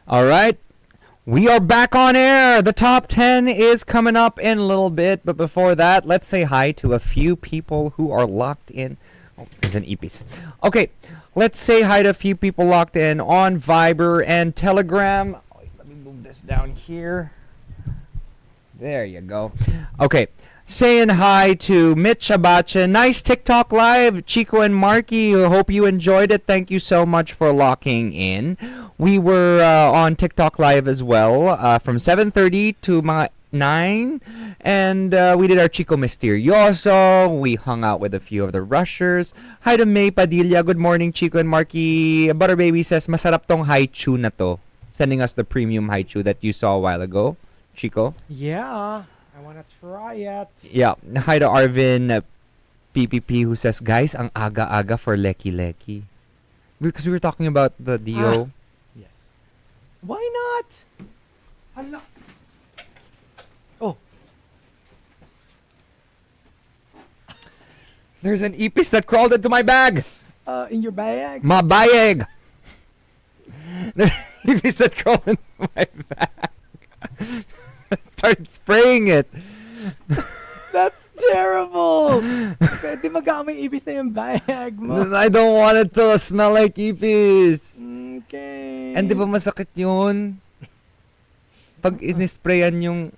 All right. We are back on air. The top 10 is coming up in a little bit. But before that, let's say hi to a few people who are locked in. Oh, there's an earpiece. Okay. Let's say hi to a few people locked in on Viber and Telegram. Let me move this down here. There you go. Okay. Saying hi to Mitch Abacha. Nice TikTok live, Chico and Markki. Hope you enjoyed it. Thank you so much for locking in. We were on TikTok live as well from 7:30 to 9. And we did our Chico Misterioso. We hung out with a few of the rushers. Hi to May Padilla. Good morning, Chico and Markki. Butter Baby says, masarap tong haichu na to. Sending us the premium haichu that you saw a while ago. Chico? Yeah. I want to try it. Yeah. Hi to Arvin PPP who says, guys, ang aga-aga for Leki Leki. Because we were talking about the Dio. Yes. Why not? Hala. Oh. There's an earpiece that crawled into my bag. In your bag? My bag. There's an earpiece that crawled into my bag. Started spraying it. That's terrible. Pwede magamay ibis na yung bag mo. I don't want it to smell like ipis. Okay. And di ba masakit yun? Pag inisprayan yung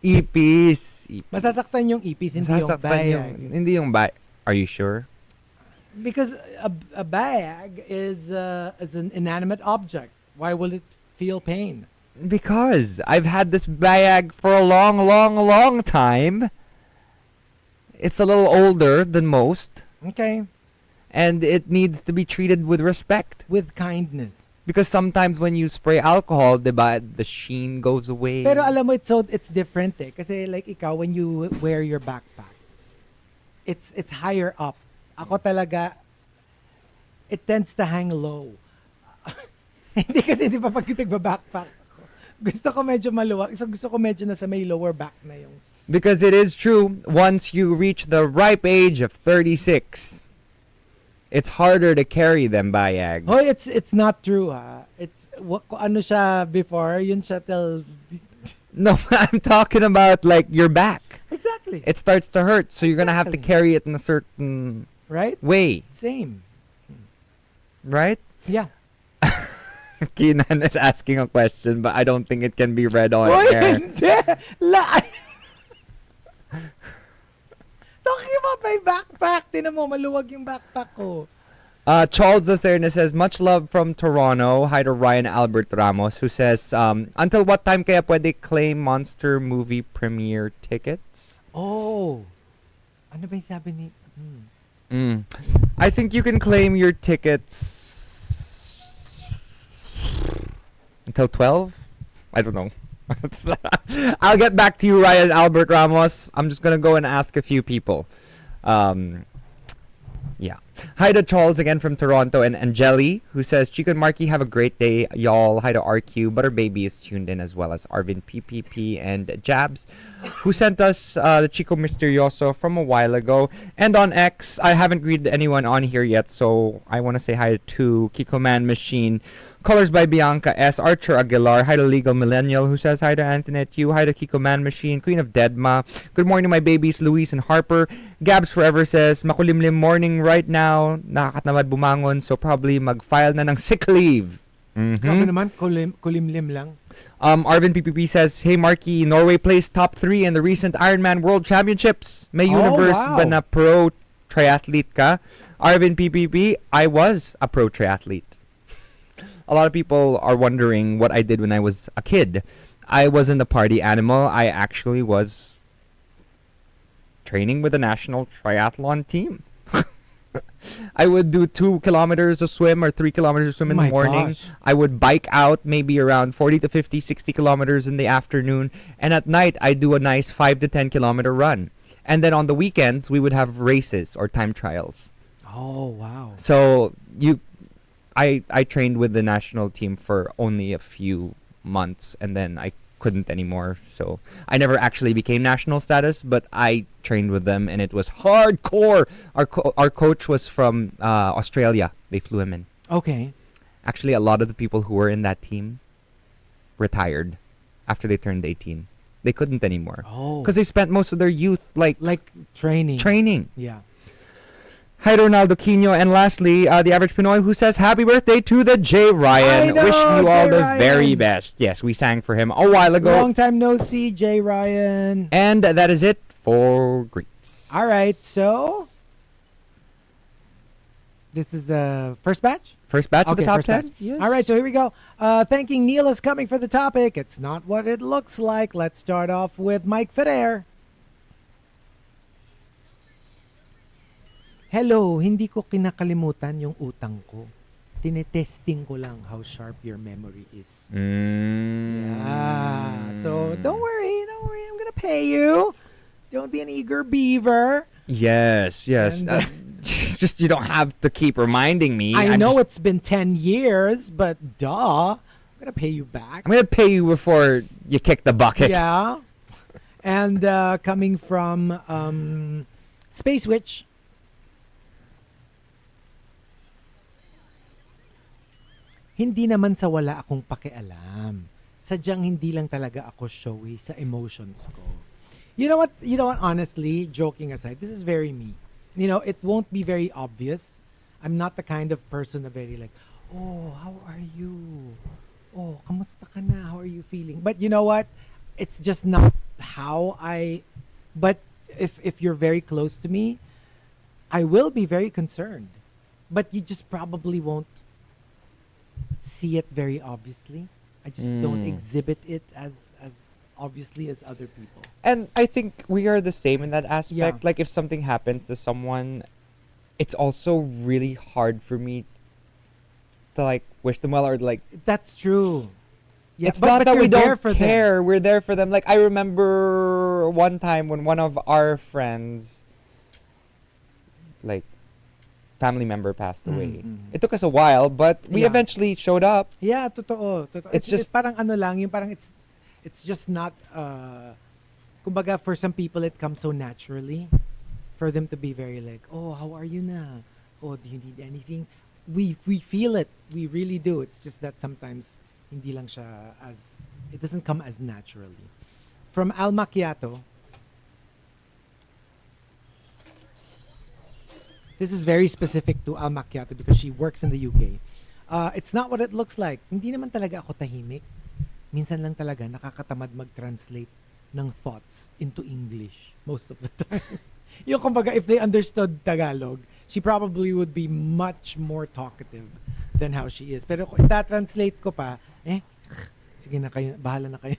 ipis. Masasaktan yung ipis, hindi yung bag. Hindi yung bag. Are you sure? Because a bag is an inanimate object. Why will it feel pain? Because I've had this bag for a long time. It's a little older than most. Okay. And it needs to be treated with respect. With kindness. Because sometimes when you spray alcohol, diba, the sheen goes away. Pero alam mo, it's different eh. Kasi like ikaw, when you wear your backpack, it's higher up. Ako talaga, it tends to hang low. Hindi kasi di ba pag nagba-backpack, gusto ko medyo maluwag. So gusto ko medyo nasa may lower back na yung. Because it is true, once you reach the ripe age of 36, it's harder to carry them bayags. Oh, it's not true ha. It's ano siya before, yun siya till. No, I'm talking about like your back. Exactly. It starts to hurt, so you're gonna have to carry it in a certain way. Same. Right? Yeah. Keenan is asking a question, but I don't think it can be read on air. Talking about my backpack. Tinan mo, maluwag yung backpack ko. Charles Lacerna says, much love from Toronto. Hi to Ryan Albert Ramos, who says, until what time kaya pwede claim Monster movie premiere tickets? Oh. Ano ba yung sabi ni... I think you can claim your tickets until 12? I don't know. I'll get back to you, Ryan Albert Ramos. I'm just going to go and ask a few people. Yeah. Hi to Charles again from Toronto and Angeli, who says, Chico and Markki, have a great day, y'all. Hi to RQ. Butter Baby is tuned in as well as Arvin PPP and Jabs, who sent us the Chico Misterioso from a while ago. And on X, I haven't greeted anyone on here yet, so I want to say hi to Kiko Man Machine, Colors by Bianca S. Archer Aguilar. Hi to Legal Millennial, who says hi to Antoinette Yu. Hi to Kiko Man Machine, Queen of Deadma. Good morning, my babies, Luis and Harper. Gabs Forever says, makulimlim morning right now. Nakakatamad bumangon, so probably mag-file na ng sick leave. Kami naman, kulimlim lang. Arvin PPP says, hey Markki, Norway placed top 3 in the recent Ironman World Championships. May universe ba na pro triathlete ka? Arvin PPP, I was a pro triathlete. A lot of people are wondering what I did when I was a kid. I wasn't a party animal. I actually was training with the national triathlon team. I would do 2 kilometers of swim or 3 kilometers of swim in the morning. Gosh. I would bike out maybe around 40 to 50, 60 kilometers in the afternoon. And at night, I'd do a nice 5 to 10 kilometer run. And then on the weekends, we would have races or time trials. Oh, wow. So I trained with the national team for only a few months, and then I couldn't anymore. So I never actually became national status, but I trained with them, and it was hardcore. Our coach was from Australia. They flew him in. Okay. Actually, a lot of the people who were in that team retired after they turned 18. They couldn't anymore. Oh. Because they spent most of their youth like training. Yeah. Hi, Ronaldo Quino. And lastly, the average Pinoy who says happy birthday to the J. Ryan. I know, Wishing you all J. the Ryan. very best. Yes, we sang for him a while ago. Long time no see, J. Ryan. And that is it for greets. All right, so this is the first batch? First batch of the top first 10? batch. Yes. All right, so here we go. Thanking Neil is coming for the topic. It's not what it looks like. Let's start off with Mike Ferrer. Hello, hindi ko kinakalimutan yung utang ko. Tinetesting ko lang how sharp your memory is. Yeah. So don't worry. I'm gonna pay you. Don't be an eager beaver. Yes. And, just you don't have to keep reminding me. I know it's been 10 years, but duh. I'm gonna pay you back. I'm going to pay you before you kick the bucket. Yeah. And coming from Space Witch. Hindi naman sa wala akong pakialam. Sadyang hindi lang talaga ako showy sa emotions ko. You know what? Honestly, joking aside, this is very me. It won't be very obvious. I'm not the kind of person na very like, oh, how are you? Oh, kamusta ka na? How are you feeling? But you know what? It's just not how but if you're very close to me, I will be very concerned. But you just probably won't see it very obviously. I just don't exhibit it as obviously as other people. And I think we are the same in that aspect. Yeah. Like if something happens to someone, it's also really hard for me to like wish them well or like. That's true. Yeah, It's not that you're we there don't for care. them. We're there for them. Like I remember one time when one of our friends, like family member passed away. It took us a while, but we Yeah. eventually showed up. Yeah, totoo. It's just- parang ano lang, yung parang it's just not kumbaga for some people it comes so naturally for them to be very like, "Oh, how are you na? Oh, do you need anything?" We feel it. We really do. It's just that sometimes hindi lang siya it doesn't come as naturally. From Al Macchiato. This is very specific to Al Macchiato because she works in the UK. It's not what it looks like. Hindi naman talaga ako tahimik. Minsan lang talaga nakakatamad mag-translate ng thoughts into English most of the time. Yung kumbaga, if they understood Tagalog, she probably would be much more talkative than how she is. Pero kung ita-translate ko pa, sige na kayo, bahala na kayo.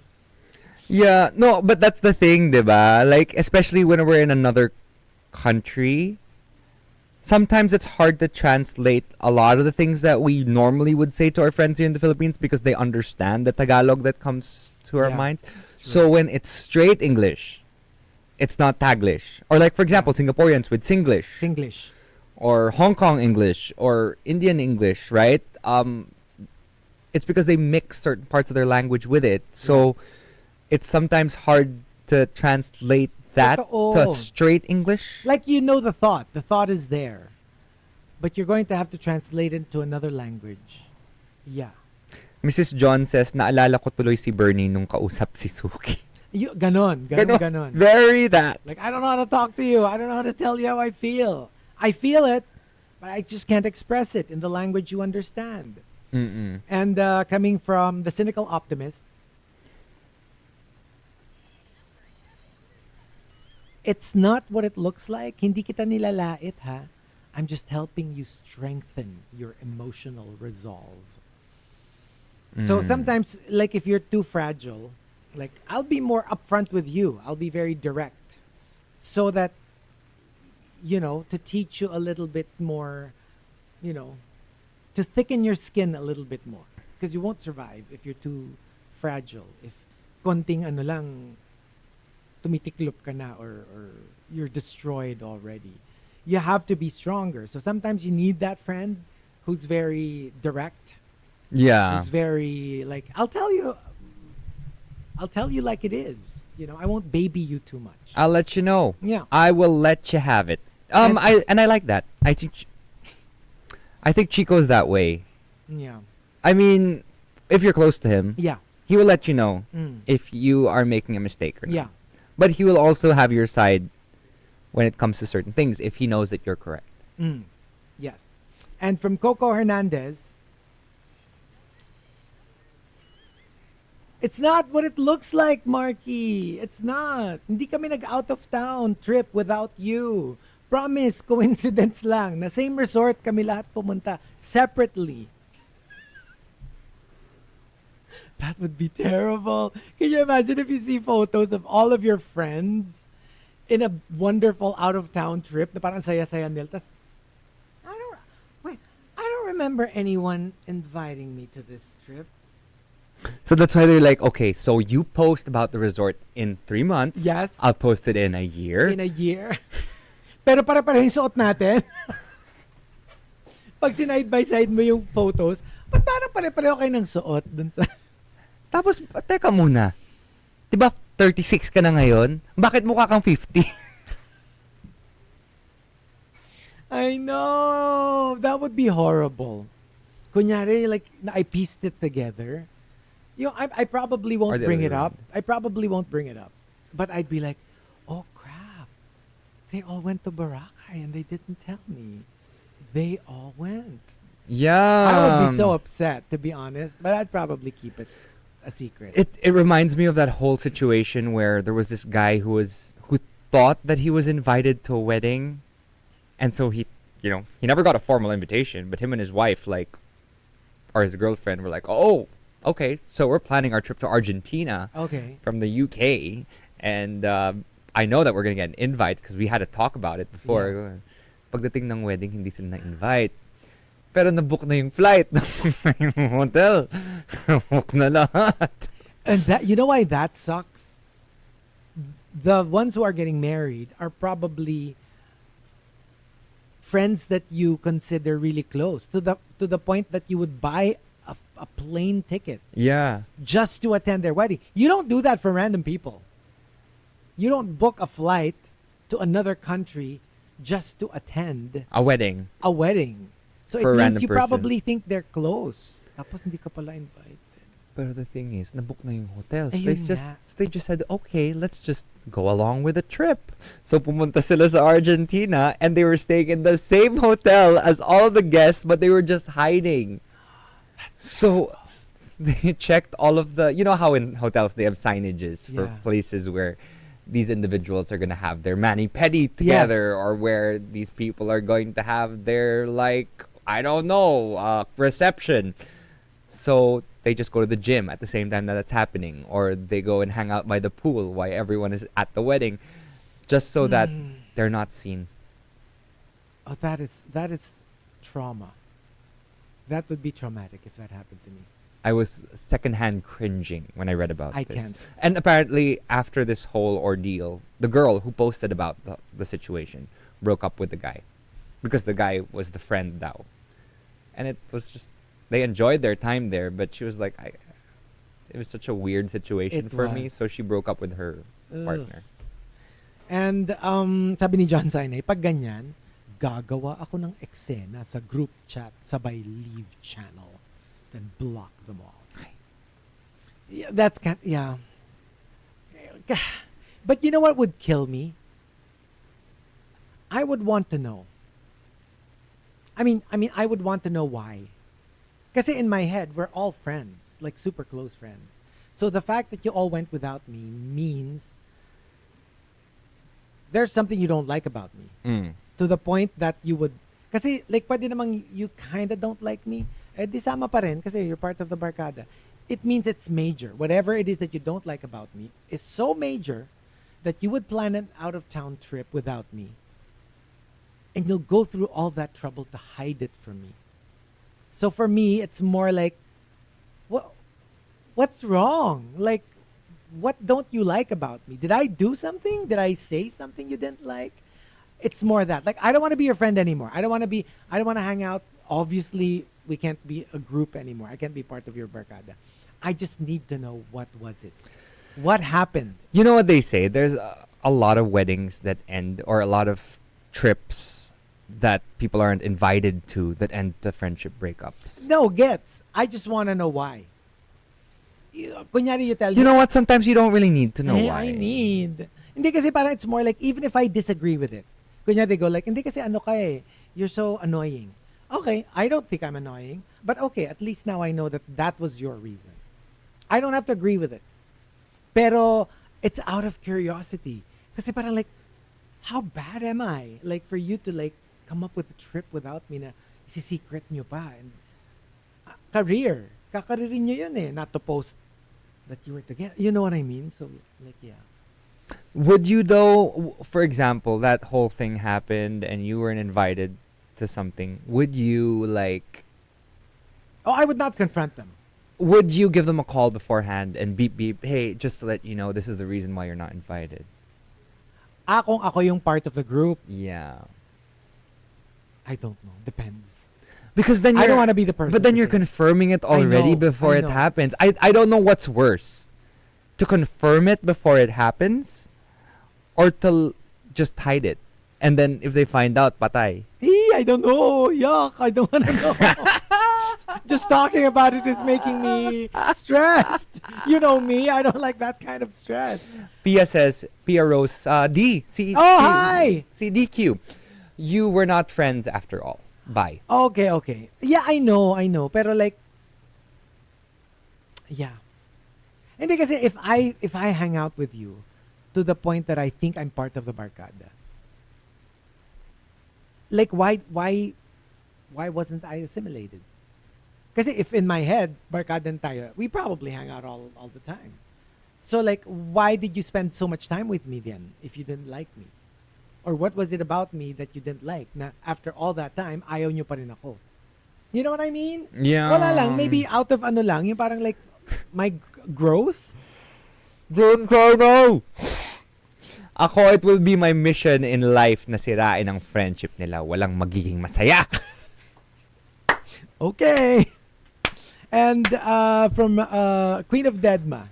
Yeah, no, but that's the thing, diba? Like, especially when we're in another country, sometimes it's hard to translate a lot of the things that we normally would say to our friends here in the Philippines because they understand the Tagalog that comes to our Yeah, minds. true. So when it's straight English, it's not Taglish. Or like, for example, Singaporeans with Singlish. Singlish. Or Hong Kong English or Indian English, right? It's because they mix certain parts of their language with it. So it's sometimes hard to translate that to straight English. Like you know the thought. The thought is there. But you're going to have to translate it to another language. Yeah. Mrs. John says, naalala ko tuloy si Bernie nung kausap si Suki. Ganon. Very that. Like, I don't know how to talk to you. I don't know how to tell you how I feel. I feel it, but I just can't express it in the language you understand. Mm-mm. And coming from the cynical optimist, it's not what it looks like. Hindi kita nilalait, ha? I'm just helping you strengthen your emotional resolve. So sometimes, like if you're too fragile, like I'll be more upfront with you. I'll be very direct. So that, to teach you a little bit more, to thicken your skin a little bit more. Because you won't survive if you're too fragile. If konting ano lang, tumitiklop ka na or you're destroyed already. You have to be stronger. So sometimes you need that friend who's very direct. Yeah. Who's very like, I'll tell you like it is. I won't baby you too much. I'll let you know. Yeah. I will let you have it. I like that. I think Chico's that way. Yeah. I mean, if you're close to him. Yeah. He will let you know Mm. if you are making a mistake or not. Yeah. But he will also have your side when it comes to certain things if he knows that you're correct. Mm. Yes. And from Coco Hernandez, it's not what it looks like, Markki. It's not. Hindi kami nag-out of town trip without you. Promise, coincidence lang. Na same resort kami lahat pumunta separately. That would be terrible. Can you imagine if you see photos of all of your friends in a wonderful out-of-town trip na parang saya-saya nila. Tas, I don't remember anyone inviting me to this trip. So that's why they're like, okay, so you post about the resort in 3 months. Yes. I'll post it in a year. In a year. Pero pare-pareho yung suot natin. Pag sinide by side mo yung photos, ba't parang pare-pareho kayo ng suot dun sa... Tapos, teka muna. Diba 36 ka na ngayon? Bakit mukha kang 50? I know. That would be horrible. Kunyari, like, I pieced it together. You know, I probably won't Or the bring other it way up. around. I probably won't bring it up. But I'd be like, oh, crap. They all went to Boracay and they didn't tell me. They all went. Yeah. I would be so upset, to be honest. But I'd probably keep it a secret. It reminds me of that whole situation where there was this guy who thought that he was invited to a wedding, and so he never got a formal invitation, but him and his wife, like, or his girlfriend, were like, oh, okay, so we're planning our trip to Argentina Okay. from the UK, and I know that we're gonna get an invite because we had to talk about it before. Pagdating ng wedding, hindi sila na-invite. Pero na-book na yung flight, na-book na yung hotel, na-book na lahat. And that, you know why that sucks? The ones who are getting married are probably friends that you consider really close to the point that you would buy a plane ticket Yeah. just to attend their wedding. You don't do that for random people. You don't book a flight to another country just to attend A wedding. a wedding. So For a it means random you person. probably think they're close. Tapos hindi ka pala invited. Pero the thing is, nabook na yung hotel. So Ayun nga. they just said, okay, let's just go along with the trip. So pumunta sila sa Argentina and they were staying in the same hotel as all the guests, but they were just hiding. So they checked all of the, you know how in hotels they have signages for Yeah. places where these individuals are going to have their mani-pedi together, or where these people are going to have their, like, I don't know, reception. So they just go to the gym at the same time that it's happening, or they go and hang out by the pool while everyone is at the wedding, just so that they're not seen. Oh, that is trauma. That would be traumatic if that happened to me. I was secondhand cringing when I read about I this. can't. And apparently, after this whole ordeal, the girl who posted about the situation broke up with the guy, because the guy was the friend now. And it was just, they enjoyed their time there, but she was like, it was such a weird situation It for me, was. so she broke up with her Ugh. partner. And sabi ni John Sinay, pag ganyan, gagawa ako ng eksena sa group chat sabay leave channel, then block them all. Yeah, that's yeah. But you know what would kill me? I would want to know. I mean, I would want to know why. Kasi in my head, we're all friends, like super close friends. So the fact that you all went without me means there's something you don't like about me. To the point that you would, kasi like pwede namang you kinda don't like me, eh di sama pa rin kasi you're part of the barkada. It means it's major. Whatever it is that you don't like about me is so major that you would plan an out-of-town trip without me. And you'll go through all that trouble to hide it from me. So for me, it's more like, what's wrong? Like, what don't you like about me? Did I do something? Did I say something you didn't like? It's more that. Like, I don't want to be your friend anymore. I don't want to hang out. Obviously, we can't be a group anymore. I can't be part of your barkada. I just need to know, what was it? What happened? You know what they say? There's a lot of weddings that end, or a lot of trips that people aren't invited to that end to friendship breakups. No, gets. I just want to know why. kunyari you tell You know what? Sometimes you don't really need to know "Eh, why. I need. Hindi kasi parang it's more like, even if I disagree with it, kunyari they go like, hindi kasi ano ka eh, you're so annoying. Okay, I don't think I'm annoying, but okay, at least now I know that that was your reason. I don't have to agree with it. Pero, it's out of curiosity. Kasi parang like, how bad am I? Like, for you to like, come up with a trip without me na isi-secret nyo pa. And, career. Kakaririn nyo yun eh, not to post that you were together. You know what I mean? So, like, yeah. Would you though, for example, that whole thing happened and you weren't invited to something, would you like, Oh, I would not confront them. would you give them a call beforehand and beep beep, hey, just to let you know, this is the reason why you're not invited? Kung ako yung part of the group, Yeah. I don't know. Depends. Because then I you're, don't want to be the person. but then to you're say, confirming it already know, before I it know. happens. I don't know what's worse. To confirm it before it happens or to just hide it. And then if they find out, patay. I don't know. Yuck. I don't want to know. Just talking about it is making me stressed. You know me. I don't like that kind of stress. Pia says, Pia Rose, D, C, Oh, C, hi. CDQ. You were not friends after all. Bye. Okay. Yeah, I know. Pero like, yeah. Hindi kasi if I hang out with you to the point that I think I'm part of the barkada, like why wasn't I assimilated? Kasi if in my head, barkadan tayo, we probably hang out all the time. So like, why did you spend so much time with me then if you didn't like me? Or what was it about me that you didn't like? Na after all that time, ayaw nyo pa rin ako. You know what I mean? Yeah. Wala lang. Maybe out of ano lang, yung parang like, my growth? James, I know. Ako, it will be my mission in life na sirain ang friendship nila. Walang magiging masaya. Okay. And from Queen of Deadma,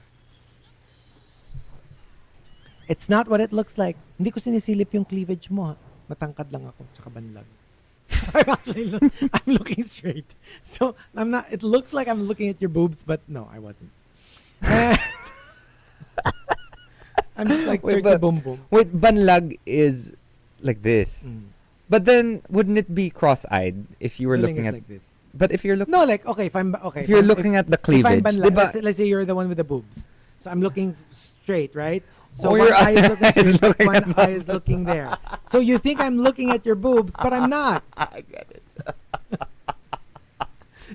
it's not what it looks like. Hindi ko sinisilip yung cleavage mo. Ha? Matangkad lang ako, tsaka banlag. So I'm looking straight. So I'm not. It looks like I'm looking at your boobs, but no, I wasn't. And I'm just like Wait, turkey boom boom. Wait, banlag is like this. But then, wouldn't it be cross-eyed if you were Feeling looking is at... like this. But if you're looking... No, like okay, if I'm okay. If you're looking at the if I'm cleavage, banlag, diba? let's say you're the one with the boobs. So I'm looking straight, right? So Oh, one your eye is looking eye is straight, looking one at eye is looking there. So you think I'm looking at your boobs, but I'm not. I get it.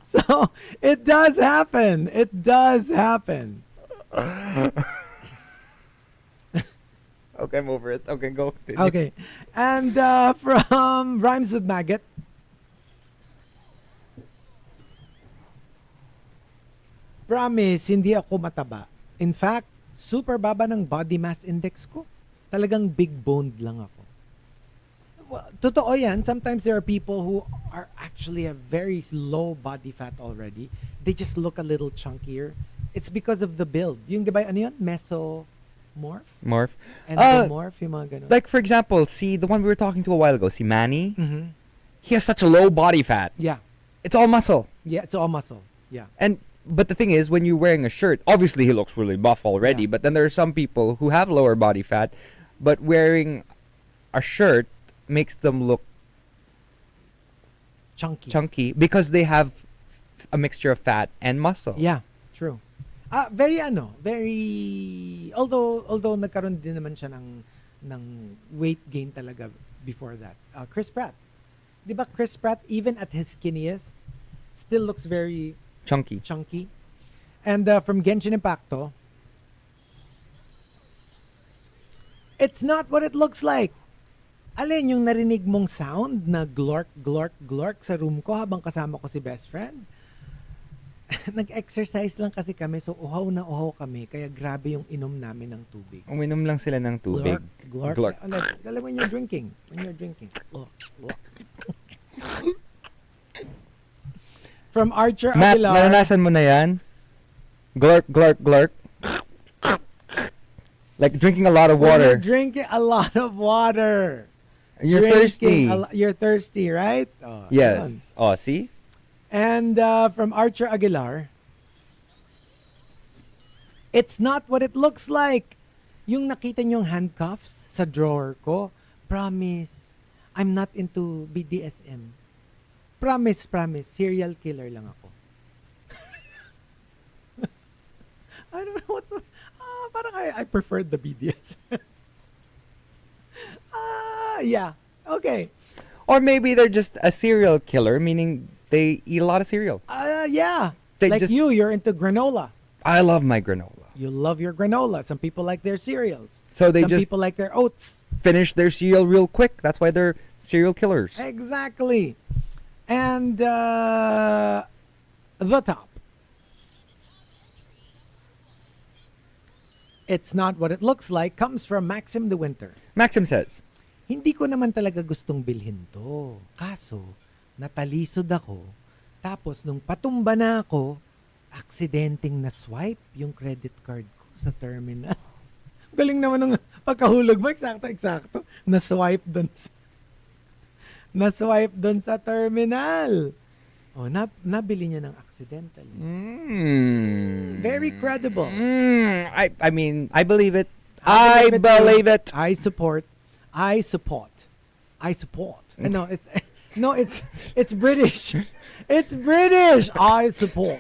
So it does happen. It does happen. Okay, I'm over it. Okay, go. Okay. And from Rhymes with Maggot. Promise, hindi ako mataba. In fact, super baba ng body mass index ko. Talagang big boned lang ako. Well, totoo yan. Sometimes there are people who are actually a very low body fat already. They just look a little chunkier. It's because of the build. Yung diba, ano yun? Mesomorph? Morph. Endomorph? Yung mga ganun. Like, for example, see the one we were talking to a while ago, see Manny? Mhm. He has such a low body fat. Yeah. It's all muscle. Yeah, it's all muscle. Yeah. But the thing is, when you're wearing a shirt, obviously he looks really buff already, Yeah. but then there are some people who have lower body fat, but wearing a shirt makes them look chunky because they have a mixture of fat and muscle. Yeah, true. Very although nagkaroon din naman siya ng weight gain talaga before that. Chris Pratt. 'Di ba Chris Pratt even at his skinniest still looks very Chunky. And from Genshin Impacto, it's not what it looks like. Alin yung narinig mong sound na glork, glork, glork sa room ko habang kasama ko si best friend? Nag-exercise lang kasi kami, so uhaw na uhaw kami, kaya grabe yung inom namin ng tubig. Uminom lang sila ng tubig. Glork. Glork. Alam when you're drinking. Glork, glork. From Archer Matt, Aguilar. naranasan mo na yan? Glurk, glurk, glurk. Like drinking a lot of When you're water. drinking a lot of water. You're thirsty. You're thirsty, right? Oh, Yes. Oh, see? And from Archer Aguilar. It's not what it looks like. Yung nakita niyong handcuffs sa drawer ko, promise, I'm not into BDSM. Promise, serial killer lang ako. I don't know what's... parang I preferred the BDSM. Yeah, okay. Or maybe they're just a serial killer, meaning they eat a lot of cereal. Yeah. They like just- you're into granola. I love my granola. You love your granola. Some people like their cereals. So they Some just- people like their oats. Finish their cereal real quick. That's why they're serial killers. Exactly. And the top. It's not what it looks like comes from Maxim the Winter. Maxim says, Hindi ko naman talaga gustong bilhin to. Kaso, natalisod ako. Tapos nung patumba na ako, aksidenteng na-swipe yung credit card ko sa terminal. Galing naman ng pagkahulog mo. Eksakto. Na-swipe doon sa terminal. Oh, nabili niya ng accidentally. Very credible. I mean, I believe it. I believe it. I support. No, it's British. It's British. I support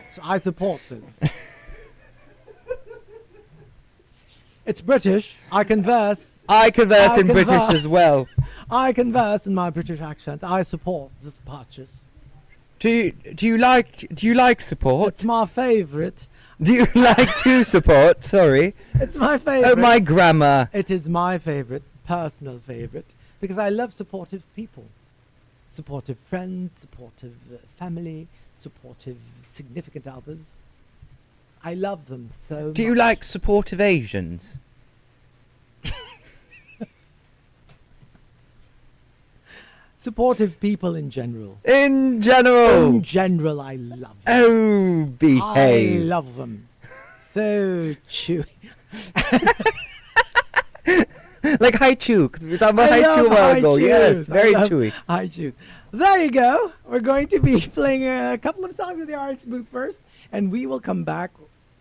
this. It's British. I converse. I converse I in British converse. as well. I converse in my British accent. I support this purchase. Do you like support? It's my favorite. Do you like to support? Sorry. It's my favorite. Oh, my grammar. It is my favorite, personal favorite, because I love supportive people. Supportive friends, supportive family, supportive significant others. I love them so Do you much. like supportive Asians? Supportive people in general. In general. In general, I love them. Oh, I behave. love them. So chewy. Like Hi Chew, because we were talking about I Hi Chew a love while high ago. chews. Yes, I very love chewy. high chews. There you go. We're going to be playing a couple of songs at the RX booth first, and we will come back,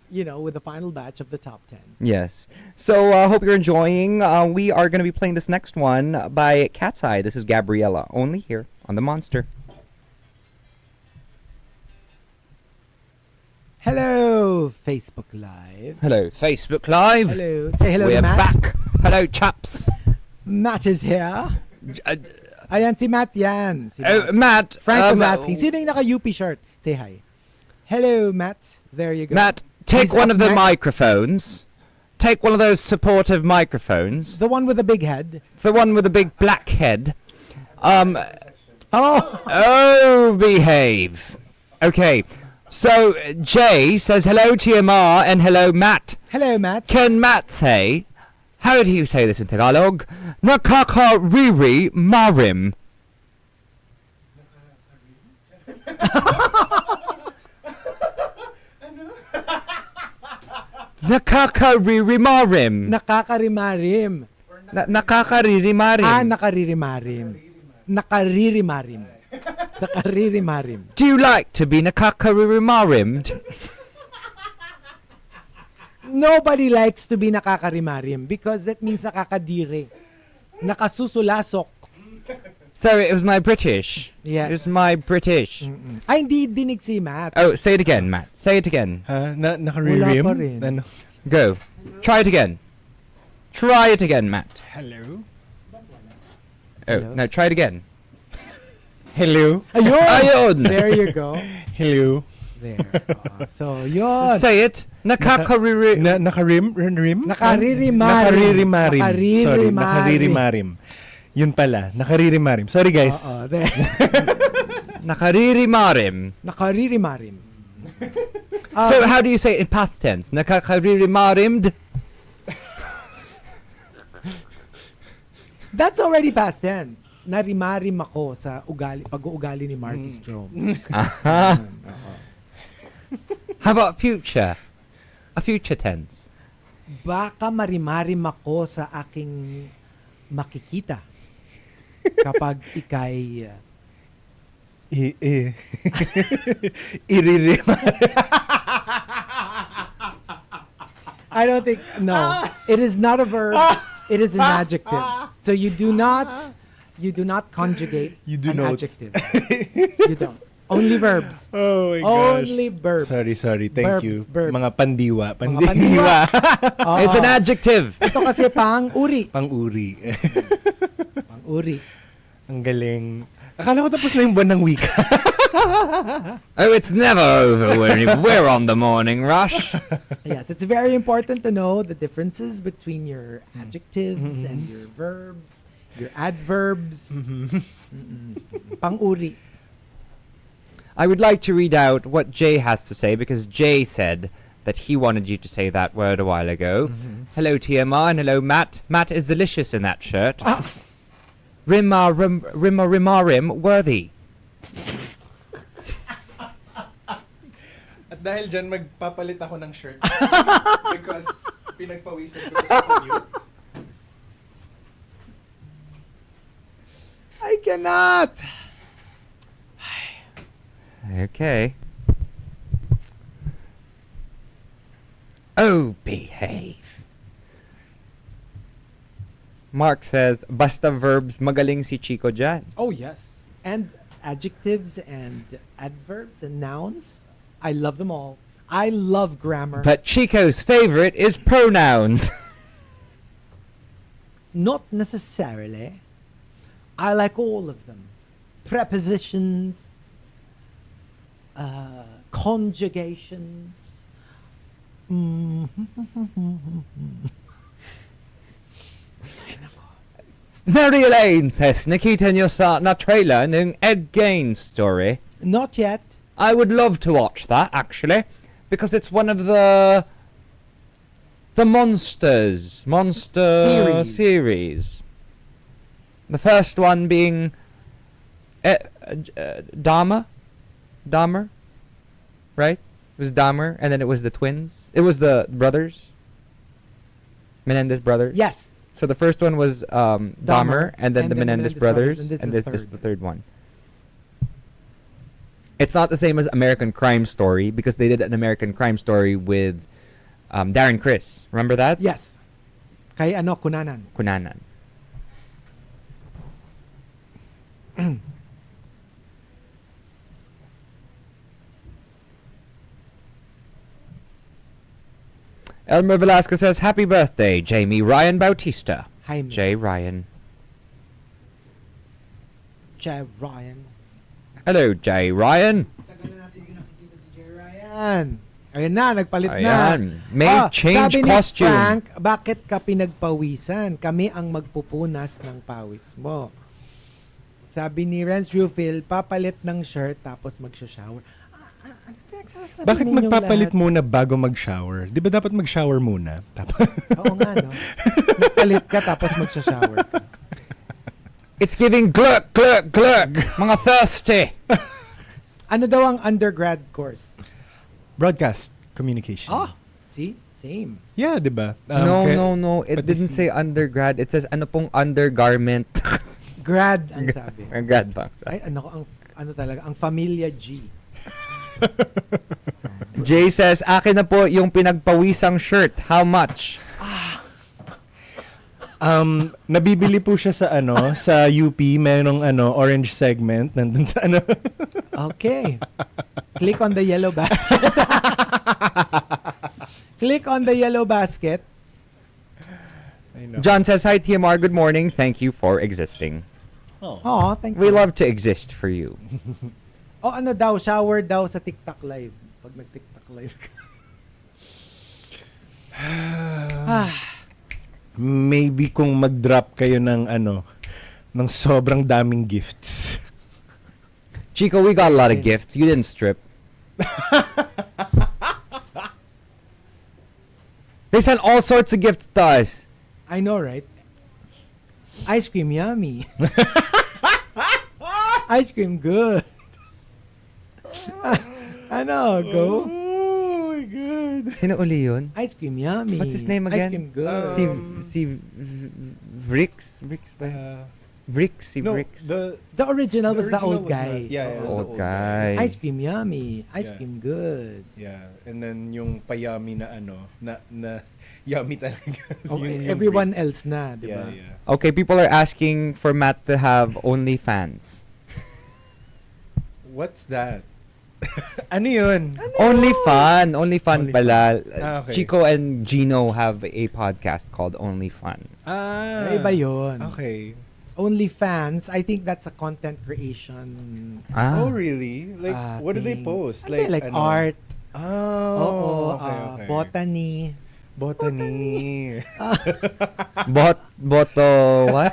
with the final batch of the top 10. Yes. So I hope you're enjoying. We are going to be playing this next one by Cat's Eye. This is Gabriella, only here on the Monster. Hello, Facebook Live. Hello, Facebook Live. Hello. Say hello We're to Matt. back. Hello, chaps. Matt is here. Ayan, si Matt yan. Si Matt. Matt. Frank was asking, sino yung naka-UP shirt? Say hi. Hello, Matt. There you go. Matt, take He's one up of the next. microphones. Take one of those supportive microphones. The one with the big head. The one with the big black head. Oh, Oh, behave. Okay. So, Jay says hello TMR and hello Matt. hello, Matt. Can Matt say, how do you say this in Tagalog? Nakakariri marim. Nakakariri marim. Nakakarimarim. Nakakariri marim. Nakaririmarim. Nakaririmarim. Nakaririmarim. Do you like to be nakakariri marimmed? Nobody likes to be nakakarimarim because that means nakakadire. Nakasusulasok. Sorry, it was my British. Yes. It was my British. Ay, hindi dinig si Matt. Oh, say it again, Matt. Say it again. Wala Naka-rim? pa rin. Ano? Go. Try it again. Try it again, Matt. Hello? Oh, Hello? no, try it again. Hello? Ayun! Ayun! There you go. Hello? There. So, yun. Say it. Nakakariri. Naka-rim? Rim? Nakaririmarim. Nakaririmarim. Sorry, Nakaririmarim. nakaririmarim. Yun pala, nakaririmarim. Sorry guys. There. Nakariri marim. Nakaririmarim. So how do you say it in past tense? Nakakariri marimmed? That's already past tense. Narimarim ako sa pag-uugali ni Markki Strom. How about future? A future tense. Baka marimarim ako sa aking makikita kapag ikay Iririm. I don't think, no. It is not a verb. It is an adjective. So you do not conjugate You do an not. adjective. You don't. Only verbs. Oh my gosh. Only verbs. Sorry. Thank Verbs, you. verbs. Mga pandiwa. pandiwa. Oo. It's an adjective. Ito kasi pang-uri. Pang-uri. Pang-uri. Ang galing. Akala ko tapos na yung buwan ng wika. Oh, it's never over when we're on the morning rush. Yes, it's very important to know the differences between your adjectives and your verbs, your adverbs. Pang-uri. I would like to read out what Jay has to say because Jay said that he wanted you to say that word a while ago. Hello, TMR, and hello, Matt. Matt is delicious in that shirt. Rim, worthy. At dahil dyan, magpapalit ako ng shirt. Because pinagpawisan ko sa commute. I cannot. Okay. Oh, behave. Mark says, basta verbs, magaling si Chico dyan. Oh, yes. And adjectives and adverbs and nouns. I love them all. I love grammar. But Chico's favorite is pronouns. Not necessarily. I like all of them. Prepositions, conjugations. Mary Elaine says, nakita niyo sa na trailer ng Ed Gaines story. Not yet. I would love to watch that, actually, because it's one of the Monster series. The first one being Dahmer, right? It was Dahmer, and then it was the twins. It was the brothers, Menendez brothers. Yes. So the first one was Dahmer, and then the Menendez brothers, and this is the third one. It's not the same as American Crime Story because they did an American Crime Story with Darren Criss. Remember that? Yes. Kay Kunanan. Kunanan. Elmer Velasco says, happy birthday, Jamie Ryan Bautista. Hi, Jay Ryan. Jay Ryan. Hello, Jay Ryan. Tagal na natin nakikita si Jay Ryan. Ayun na, nagpalit Ayan. na. May change sabi costume. Ni Frank, bakit ka pinagpawisan? Kami ang magpupunas ng pawis mo. Sabi ni Renz Rufil, papalit ng shirt tapos magsha-shower. Ano pinagsasabi Bakit ninyong magpapalit lahat? muna bago mag-shower? Di ba dapat mag-shower muna? Oo nga, no? Nagpalit ka tapos magsha-shower ka. It's giving glurk, glurk, glurk. Mga thirsty. Ano daw ang undergrad course? Broadcast communication. See? Same. Yeah, di ba? No. It but didn't say undergrad. It says ano pong undergarment. Grad ang sabi. Grad ba? Ay, ano talaga, ang familia G. Jay says, akin na po yung pinagpawisang shirt. How much? Nabibili po siya sa sa UP, merong orange segment nandun sa Okay. Click on the yellow basket. Click on the yellow basket. I know. John says, hi TMR, good morning. Thank you for existing. Oh, thank We you. love to exist for you. ano daw, shower daw sa TikTok live. Pag nag-TikTok live ka. Maybe kung mag-drop kayo ng ng sobrang daming gifts. Chico, we got a lot of gifts. You didn't strip. They sent all sorts of gifts to us. I know, right? Ice cream yummy. Ice cream good. Ano, go. Oh my God. Sino uli yun? Ice cream yummy. What's his name Ice again? cream good. Si Vrix ba? Bricks, si No, Bricks. The original was the old was guy. not- yeah, it was the Old guy. Ice cream yummy. Ice Yeah. cream good. Yeah, and then yung payami na na yummy talaga. Oh, Yung everyone Bricks. else na, di ba? Yeah. Okay, people are asking for Matt to have OnlyFans. What's that? Ano yun? Only fun Only pala. Okay. Chico and Gino have a podcast called Only Fun. Ah. Iba yun. Okay. OnlyFans, I think that's a content creation. Oh, really? Like, what do they thing. post? Ano, like ano? art. Oh, Oo, okay. botany. Botany. Boto, what?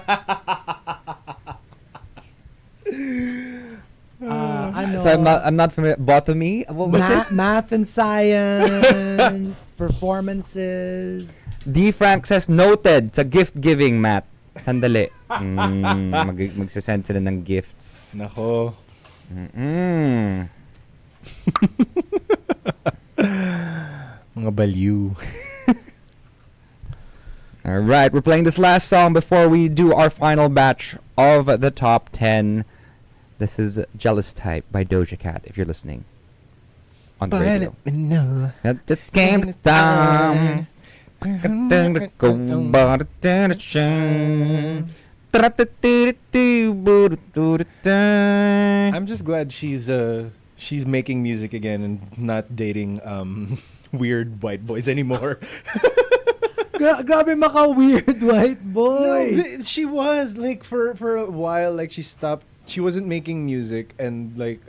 Ano? So I'm not familiar. Botany? What was it? Math and science, performances. D. Frank says, noted sa gift giving, Matt. Sandali. Magsasend sila ng gifts. Nako. Mga baliw. All right, we're playing this last song before we do our final batch of the top 10. This is Jealous Type by Doja Cat, if you're listening on the radio. No. That just came to time. I'm just glad she's making music again and not dating weird white boys anymore. Grabe maka-weird white boy. No, she was like for a while, like she wasn't making music, and like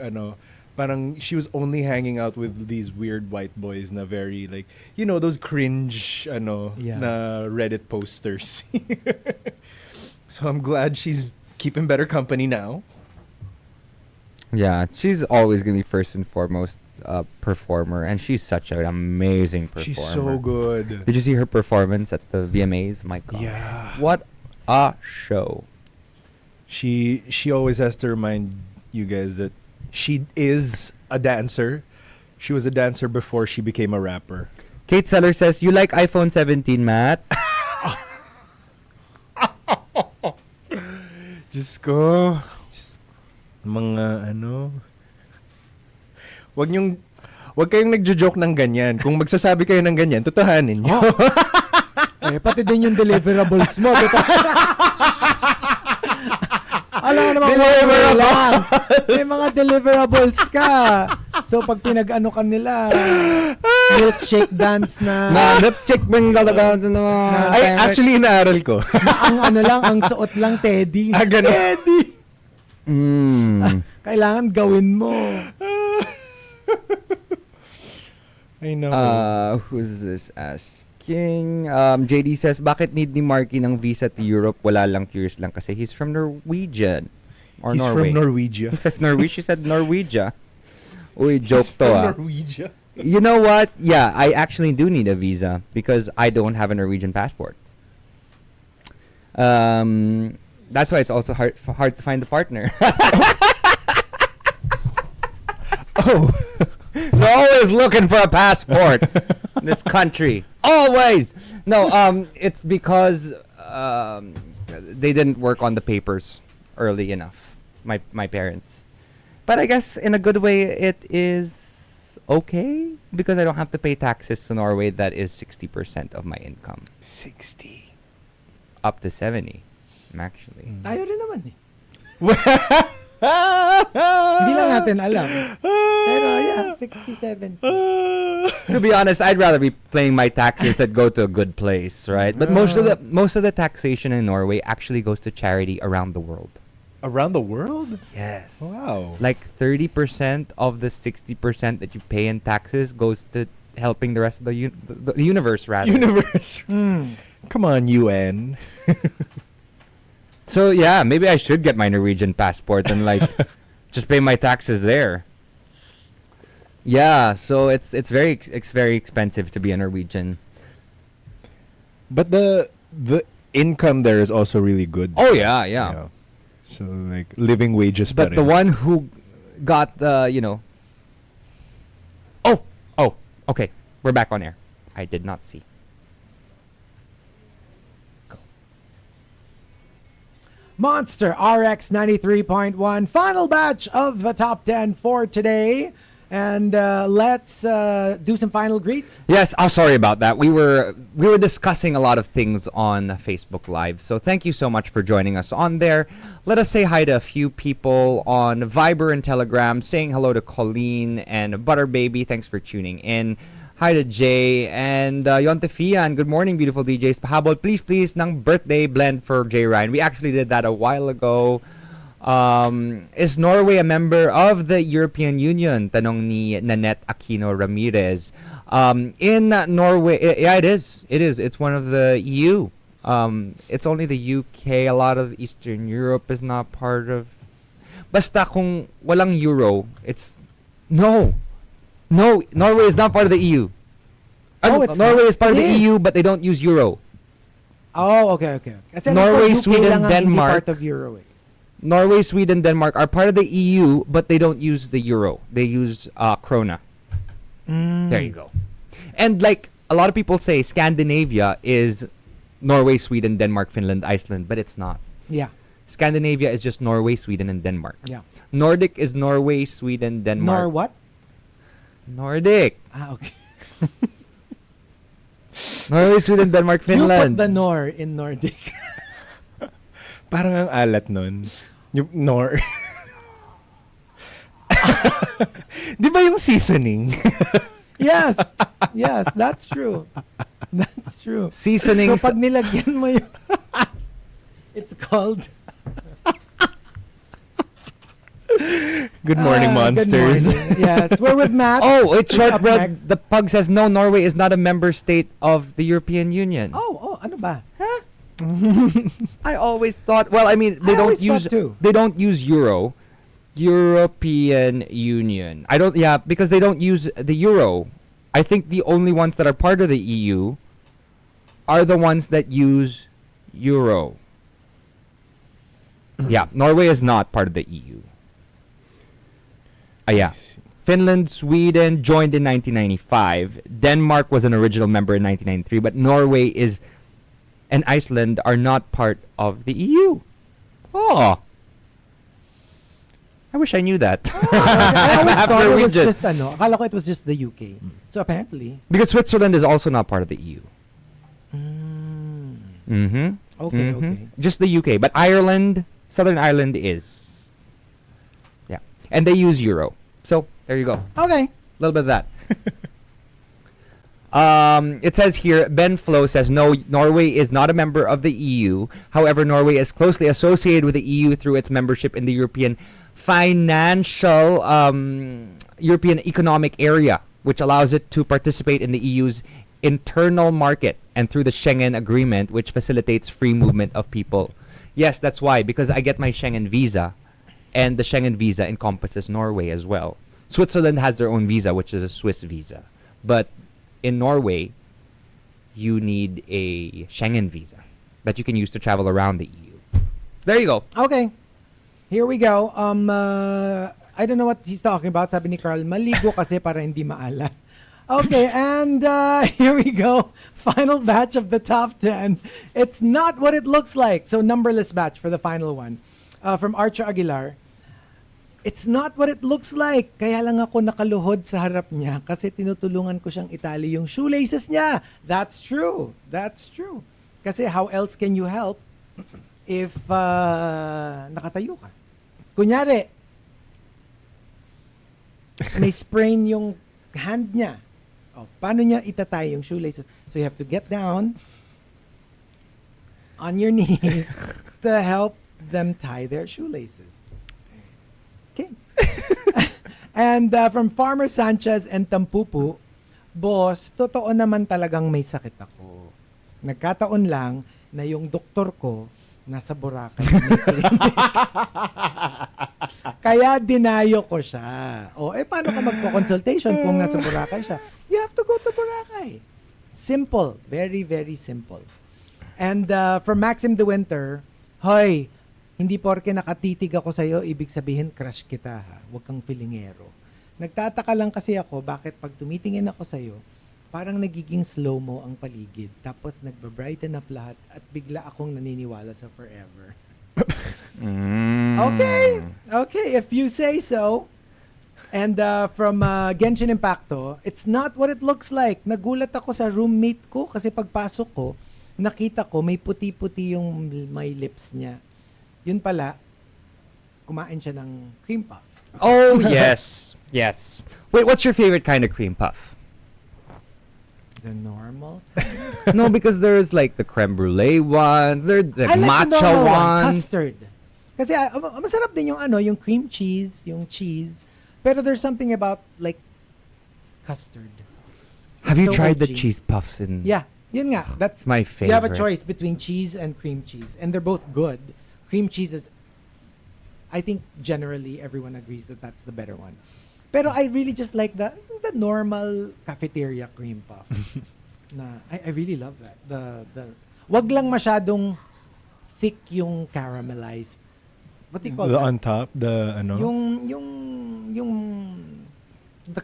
parang she was only hanging out with these weird white boys na very like, those cringe Yeah. na Reddit posters. So I'm glad she's keeping better company now. Yeah, she's always going to be first and foremost a performer, and she's such an amazing performer. She's so good. Did you see her performance at the VMAs? My God. Yeah. What a show. She always has to remind you guys that she is a dancer. She was a dancer before she became a rapper. Kate Seller says, you like iPhone 17, Matt? Diyos ko. Mga Wag kayong nagjo-joke ng ganyan. Kung magsasabi kayo ng ganyan, totohanin nyo. Pati din yung deliverables mo. Alam naman may mga deliverables ka. So pag pinag-ano ka nila, milkshake dance na Check bang talaga Ay, actually, inaaral ko. ang suot lang teddy. Ganun. Teddy. Kailangan gawin mo. I know. Who's this asking? JD says, bakit need ni Markki ng visa to Europe? Wala lang, curious lang kasi he's from Norwegian. Or He's Norway. from Norwegia. He says Norway. She said Norwegia. Uy, joke to Norwegia. You know what? Yeah, I actually do need a visa because I don't have a Norwegian passport. That's why it's also hard to find a partner. Oh. So always looking for a passport in this country. Always. No, it's because they didn't work on the papers early enough. My parents. But I guess in a good way it is okay because I don't have to pay taxes to Norway. That is 60% of my income. 60. Up to 70, actually. Tayo rin naman eh. Hindi lang natin alam. Pero yeah, 67. To be honest, I'd rather be paying my taxes that go to a good place, right? But most of the taxation in Norway actually goes to charity around the world. Around the world? Yes. Wow. Like 30% of the 60% that you pay in taxes goes to helping the rest of the universe, rather. Universe. Come on, UN. So yeah, maybe I should get my Norwegian passport and like just pay my taxes there. Yeah, so it's very expensive to be a Norwegian. But the income there is also really good. Oh yeah. So like living wages. But pa the rin. one who got the Oh, okay. We're back on air. I did not see. Monster RX93.1, final batch of the top 10 for today. And let's do some final greets. Yes, oh sorry about that. We were discussing a lot of things on Facebook Live. So thank you so much for joining us on there. Let us say hi to a few people on Viber and Telegram, saying hello to Colleen and Butter Baby. Thanks for tuning in. Hi to Jay and Yontefian. Good morning, beautiful DJs. Pahabol, please, ng birthday blend for Jay Ryan. We actually did that a while ago. Is Norway a member of the European Union? Tanong ni Nanette Aquino Ramirez. In Norway, yeah, it is. It's one of the EU. It's only the UK. A lot of Eastern Europe is not part of. Basta kung walang euro, it's no. Norway is not part of the EU. Norway is part of the EU, but they don't use euro. Oh, okay. Kasi Norway, UK Sweden, lang ang hindi Denmark. part of Euro. Norway, Sweden, Denmark are part of the EU, but they don't use the euro. They use krona. There you go. And like a lot of people say, Scandinavia is Norway, Sweden, Denmark, Finland, Iceland, but it's not. Yeah. Scandinavia is just Norway, Sweden, and Denmark. Yeah. Nordic is Norway, Sweden, Denmark. What? Nordic. Okay. Norway, Sweden, Denmark, You Finland. put the Nor in Nordic. Parang ang alat nun. Yung nor. Di ba yung seasoning? Yes, that's true. That's true. Seasonings. So pag nilagyan mo yung it's called Good morning, monsters. Good morning. Yes, we're with Matt. Oh, it's Who's up shortbread. next? The pug says no, Norway is not a member state of the European Union. Oh, ano ba? I always thought. Well, I mean, they I don't always use. thought too. They don't use euro. European Union. I don't. Yeah, because they don't use the euro. I think the only ones that are part of the EU are the ones that use euro. Yeah, Norway is not part of the EU. Yeah. Finland, Sweden joined in 1995. Denmark was an original member in 1993, but Norway is and Iceland are not part of the EU. Oh. I wish I knew that. I always After thought it we was just- just akala ko it was just the UK. So apparently. Because Switzerland is also not part of the EU. Mm-hmm. Okay. Just the UK. But Ireland, Southern Ireland is. Yeah. And they use euro. So, there you go. Okay. A little bit of that. It says here, Ben Flo says, no, Norway is not a member of the EU. However, Norway is closely associated with the EU through its membership in the European European Economic Area, which allows it to participate in the EU's internal market and through the Schengen Agreement, which facilitates free movement of people. Yes, that's why, because I get my Schengen visa, and the Schengen visa encompasses Norway as well. Switzerland has their own visa, which is a Swiss visa. But in Norway, you need a Schengen visa that you can use to travel around the EU. There you go. Okay. Here we go. I don't know what he's talking about. Sabi ni Carl, maligo kasi para hindi maalat. Okay, and here we go. Final batch of the top 10. It's not what it looks like. So numberless batch for the final one. From Archer Aguilar. It's not what it looks like. Kaya lang ako nakaluhod sa harap niya kasi tinutulungan ko siyang itali yung shoelaces niya. That's true. Kasi how else can you help if nakatayo ka? Kunyari, may sprain yung hand niya. Oh, paano niya itatay yung shoelaces? So you have to get down on your knees to help them tie their shoelaces. Okay. And from Farmer Sanchez and Tampupu, boss, totoo naman talagang may sakit ako. Nagkataon lang na yung doktor ko nasa Boracay. May clinic. Kaya dinayo ko siya. O, paano ka magko-consultation kung nasa Boracay siya? You have to go to Boracay. Simple. Very, very simple. And from Maxim de Winter, hoy, hindi porke nakatitig ako sa'yo, ibig sabihin crush kita ha. Huwag kang filingero. Nagtataka lang kasi ako, bakit pag tumitingin ako sa'yo, parang nagiging slow-mo ang paligid. Tapos nagba-brighten up lahat at bigla akong naniniwala sa forever. Okay, if you say so. And from Genshin Impacto, it's not what it looks like. Nagulat ako sa roommate ko kasi pagpasok ko, nakita ko may puti-puti yung may lips niya. Yun pala, kumain siya ng cream puff. Oh, yes. Yes. Wait, what's your favorite kind of cream puff? The normal? No, because there's like the creme brulee ones, there's the I like the matcha normal one, ones. custard. Kasi masarap din yung cream cheese, yung cheese. Pero there's something about like custard. Have you So tried the OG. cheese puffs in? Yeah, yun nga. That's my You have a favorite. choice between cheese and cream cheese, and they're both good. Cream cheese is, I think, generally everyone agrees that that's the better one. Pero I really just like the normal cafeteria cream puff. I really love that. The wag lang masyadong thick yung caramelized. What do you call The that? on top, the ano? Yung the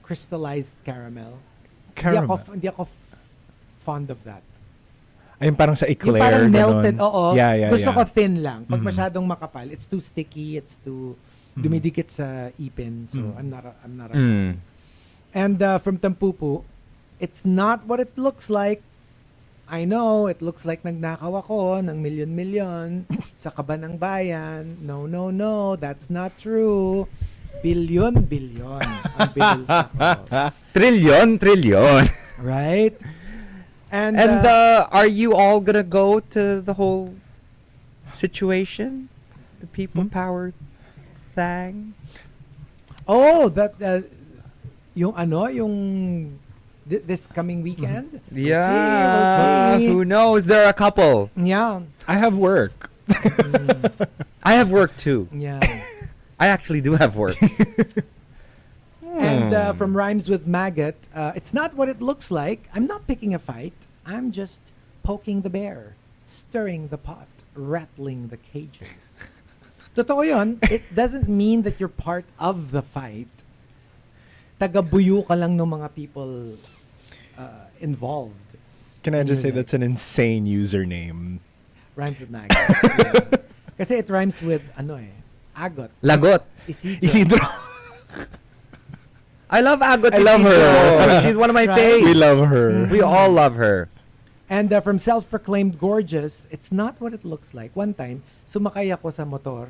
crystallized caramel. Caramel. Hindi ako fond of that. Ayun parang sa eclair. Yung parang ganon. melted, oo. Yeah. Gusto ko thin lang. Pag Mhm. masyadong makapal, it's too sticky, it's too dumidikit sa ipin. So Mhm. I'm not a fan. And from Tampupu, it's not what it looks like. I know, it looks like nagnakaw ako ng milyon-milyon sa kaba ng bayan. No, that's not true. Bilyon-bilyon ang bills ako. Trillion. Right? And, And are you all gonna go to the whole situation? The people power thing? oh, that, yung this coming weekend? Yeah. We'll see. Who knows? There are a couple. Yeah. I have work. I have work too. Yeah. I actually do have work. And from Rhymes with Maggot, it's not what it looks like. I'm not picking a fight. I'm just poking the bear, stirring the pot, rattling the cages. Totoo yun. It doesn't mean that you're part of the fight. Tagabuyo ka lang ng mga people involved. Can I just say You're that's an insane username? Rhymes with Maggot. Yeah. Kasi it rhymes with, agot. Lagot. Isidro. I love Agot. I love her. Isidro. She's one of my Right? faves. We love her. We all love her. And from self-proclaimed gorgeous, it's not what it looks like. One time, sumakay ako sa motor,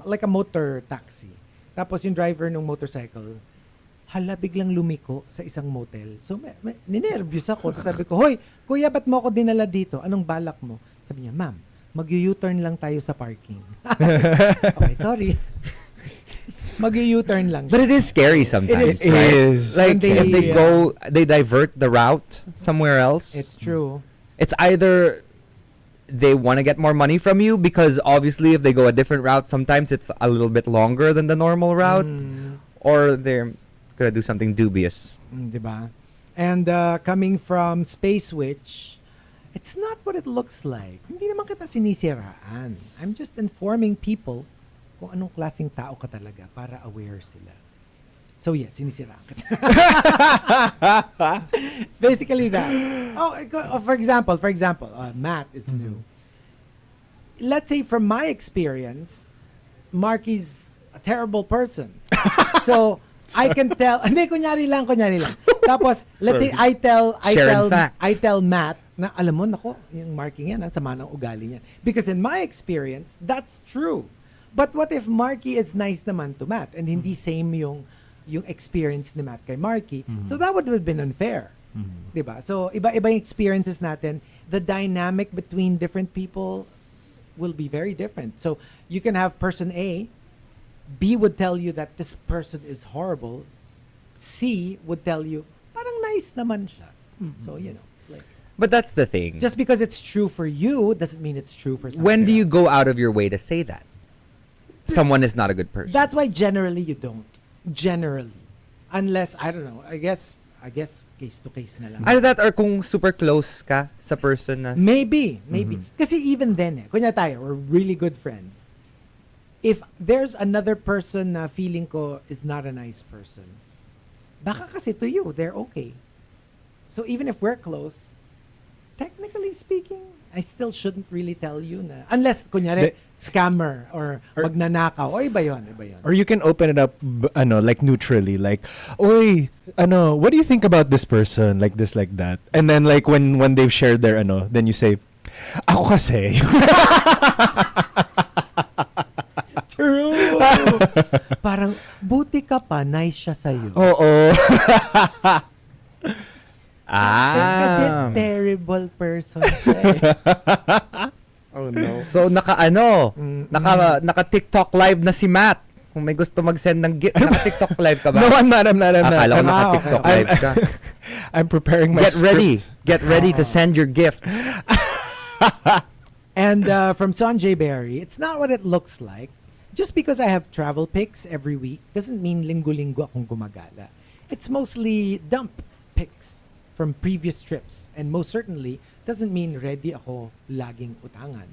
like a motor taxi. Tapos yung driver ng motorcycle, biglang lumiko sa isang motel. So, ninervyos ako. Tapos sabi ko, hoy, kuya, ba't mo ako dinala dito? Anong balak mo? Sabi niya, ma'am, mag-U-turn lang tayo sa parking. Okay, sorry. Mag-U-turn lang. But it is scary sometimes, It is. right? It is. Like And if they they, they divert the route somewhere else. It's true. It's either they want to get more money from you because obviously if they go a different route, sometimes it's a little bit longer than the normal route, or they're gonna do something dubious. Diba? And coming from Space Witch, it's not what it looks like. Hindi naman kita sinisiraan. I'm just informing people kung anong klaseng tao ka talaga para aware sila. So yes, sinisiraan kita. It's basically that. For example, Matt is new. Let's say from my experience, Markki's a terrible person. So I can tell, hindi, kunyari lang. Tapos, let's say I Sharing facts. tell Matt na, alam mo, nako, yung Markki yan, ang sama ng ugali niya. Because in my experience, that's true. But what if Markki is nice naman to Matt and hindi same yung experience ni Matt kay Markki? So that would have been unfair. Diba? So, iba-iba yung experiences natin. The dynamic between different people will be very different. So, you can have person A, B would tell you that this person is horrible. C would tell you, parang nice naman siya. So, it's like, But that's the thing. just because it's true for you doesn't mean it's true for someone When do you else. go out of your way to say that someone is not a good person? That's why generally you don't. Generally. Unless, I don't know, I guess case to case na lang. Either that or kung super close ka sa person na... Maybe. Kasi even then, kunya tayo, we're really good friends. If there's another person na feeling ko is not a nice person, baka kasi to you, they're okay. So even if we're close, technically speaking, I still shouldn't really tell you na. Unless, kunyari, scammer or magnanakaw. O, iba yun. Or you can open it up, like neutrally, like, "Oy, what do you think about this person?" Like this, like that. And then like when they've shared their then you say, "Ako kasi." True. Parang, buti ka pa, nice siya sa'yo. Oo. Kasi terrible person siya eh. Oh no. So naka TikTok live na si Matt. Kung may gusto mag-send ng gift, naka TikTok live ka ba? No, I'm not. Akala ko naka TikTok live ka. I'm preparing my script. Get ready to send your gifts. And from Sanjay Berry, it's not what it looks like. Just because I have travel pics every week doesn't mean linggo-linggo akong gumagala. It's mostly dump pics from previous trips. And most certainly, doesn't mean ready ako laging utangan.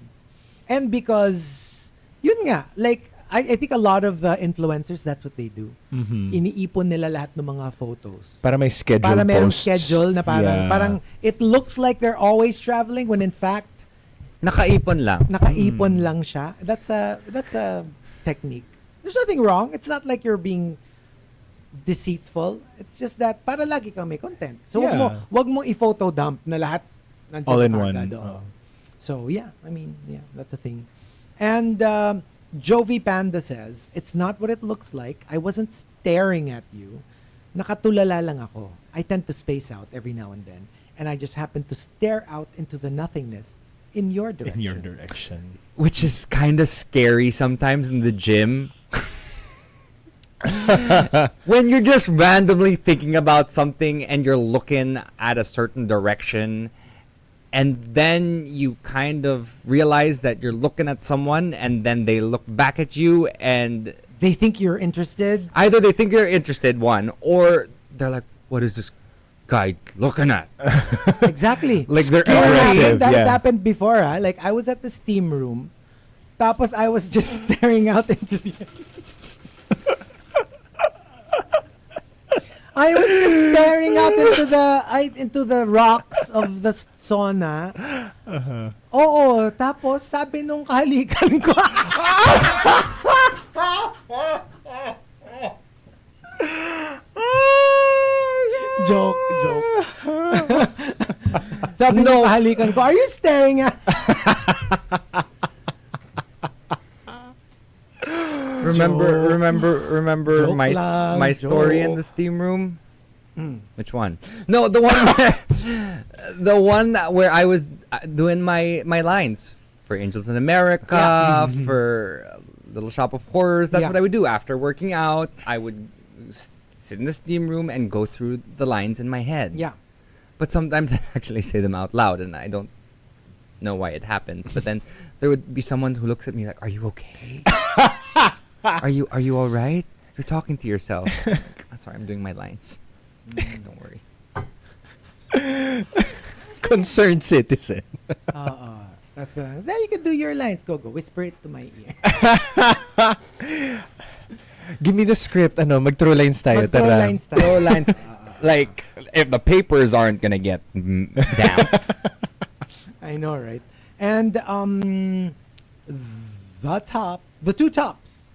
And because, yun nga, like, I think a lot of the influencers, that's what they do. Mm-hmm. Iniipon nila lahat ng mga photos. Para may schedule Para merong posts. schedule na parang it looks like they're always traveling when in fact, Nakaipon lang. nakaipon lang siya. That's a technique. There's nothing wrong. It's not like you're being deceitful. It's just that para lagi kang may content. So wag mo i-photo dump na lahat nandiyan all in na one. agad. So yeah, I mean, yeah, that's a thing. And Jovi Panda says, "It's not what it looks like. I wasn't staring at you. Nakatulala lang ako. I tend to space out every now and then, and I just happen to stare out into the nothingness in your direction." In your direction. Which is kind of scary sometimes in the gym. When you're just randomly thinking about something and you're looking at a certain direction, and then you kind of realize that you're looking at someone and then they look back at you and They think you're interested. either they think you're interested, one, or they're like, what is this guy looking at? Exactly. Like they're That aggressive. happened, that Yeah. happened before, Like, I was at the steam room. Tapos I was just staring out into the... I was just staring out into the rocks of the sauna. Oo, tapos sabi nung kahalikan ko. Joke. Sabi nung kahalikan ko, "Are you staring at..." Remember Joke my lang, my story in joke. the steam room? Which one? No, the one the one where I was doing my lines for Angels in America, for Little Shop of Horrors. That's Yeah. what I would do after working out. I would sit in the steam room and go through the lines in my head. Yeah. But sometimes I actually say them out loud, and I don't know why it happens. But then there would be someone who looks at me like, "Are you okay? Are you all right? You're talking to yourself." Sorry, I'm doing my lines. Don't worry. Concerned citizen. That's good. Then you can do your lines. Go. Whisper it to my ear. Give me the script. Mag-throw lines tayo. Mag-throw Tara. lines tayo. So lines, like if the papers aren't gonna get damp. I know, right? And the two tops.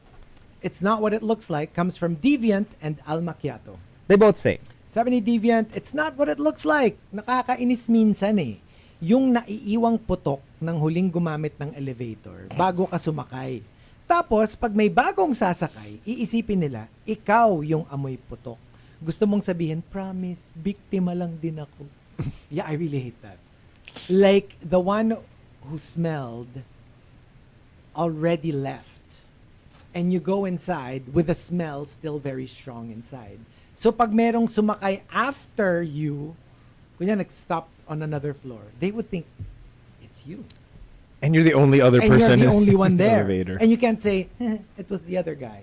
It's not what it looks like comes from Deviant and Al Macchiato. They both say. Sabi ni Deviant, it's not what it looks like. Nakakainis minsan eh. Yung naiiwang putok ng huling gumamit ng elevator bago ka sumakay. Tapos, pag may bagong sasakay, iisipin nila, ikaw yung amoy putok. Gusto mong sabihin, promise, biktima lang din ako. Yeah, I really hate that. Like, the one who smelled already left. And you go inside with the smell still very strong inside. So pag merong sumakay after you, kunya nag-stop on another floor, they would think it's you. And you're the only other And person you're the in only one the there. elevator. And you can't say, it was the other guy.